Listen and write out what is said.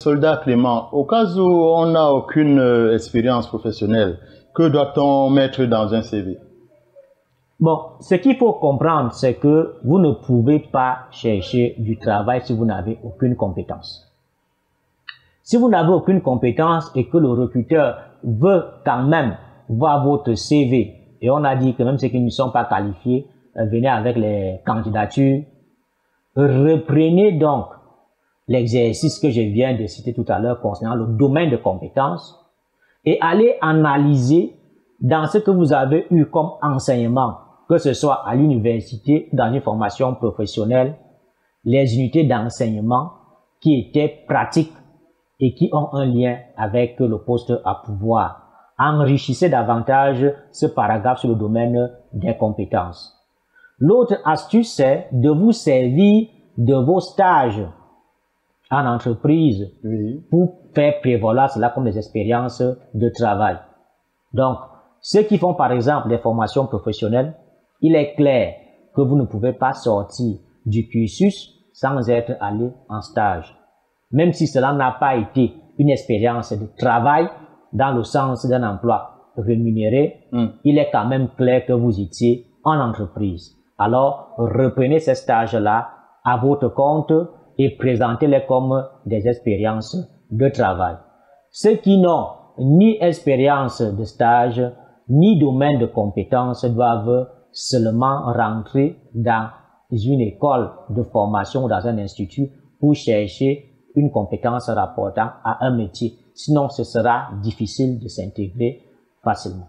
Soldat Clément, au cas où on n'a aucune expérience professionnelle, que doit-on mettre dans un CV? Bon, ce qu'il faut comprendre, c'est que vous ne pouvez pas chercher du travail si vous n'avez aucune compétence. Si vous n'avez aucune compétence et que le recruteur veut quand même voir votre CV, et on a dit que même ceux qui ne sont pas qualifiés, venez avec les candidatures, reprenez donc l'exercice que je viens de citer tout à l'heure concernant le domaine de compétences et allez analyser dans ce que vous avez eu comme enseignement, que ce soit à l'université, dans une formation professionnelle, les unités d'enseignement qui étaient pratiques et qui ont un lien avec le poste à pouvoir. Enrichissez davantage ce paragraphe sur le domaine des compétences. L'autre astuce, c'est de vous servir de vos stages en entreprise pour faire prévaloir cela comme des expériences de travail. Donc, ceux qui font par exemple des formations professionnelles, il est clair que vous ne pouvez pas sortir du cursus sans être allé en stage. Même si cela n'a pas été une expérience de travail dans le sens d'un emploi rémunéré, il est quand même clair que vous étiez en entreprise. Alors, reprenez ces stages-là à votre compte et présentez-les comme des expériences de travail. Ceux qui n'ont ni expérience de stage, ni domaine de compétences doivent seulement rentrer dans une école de formation ou dans un institut pour chercher une compétence rapportant à un métier. Sinon, ce sera difficile de s'intégrer facilement.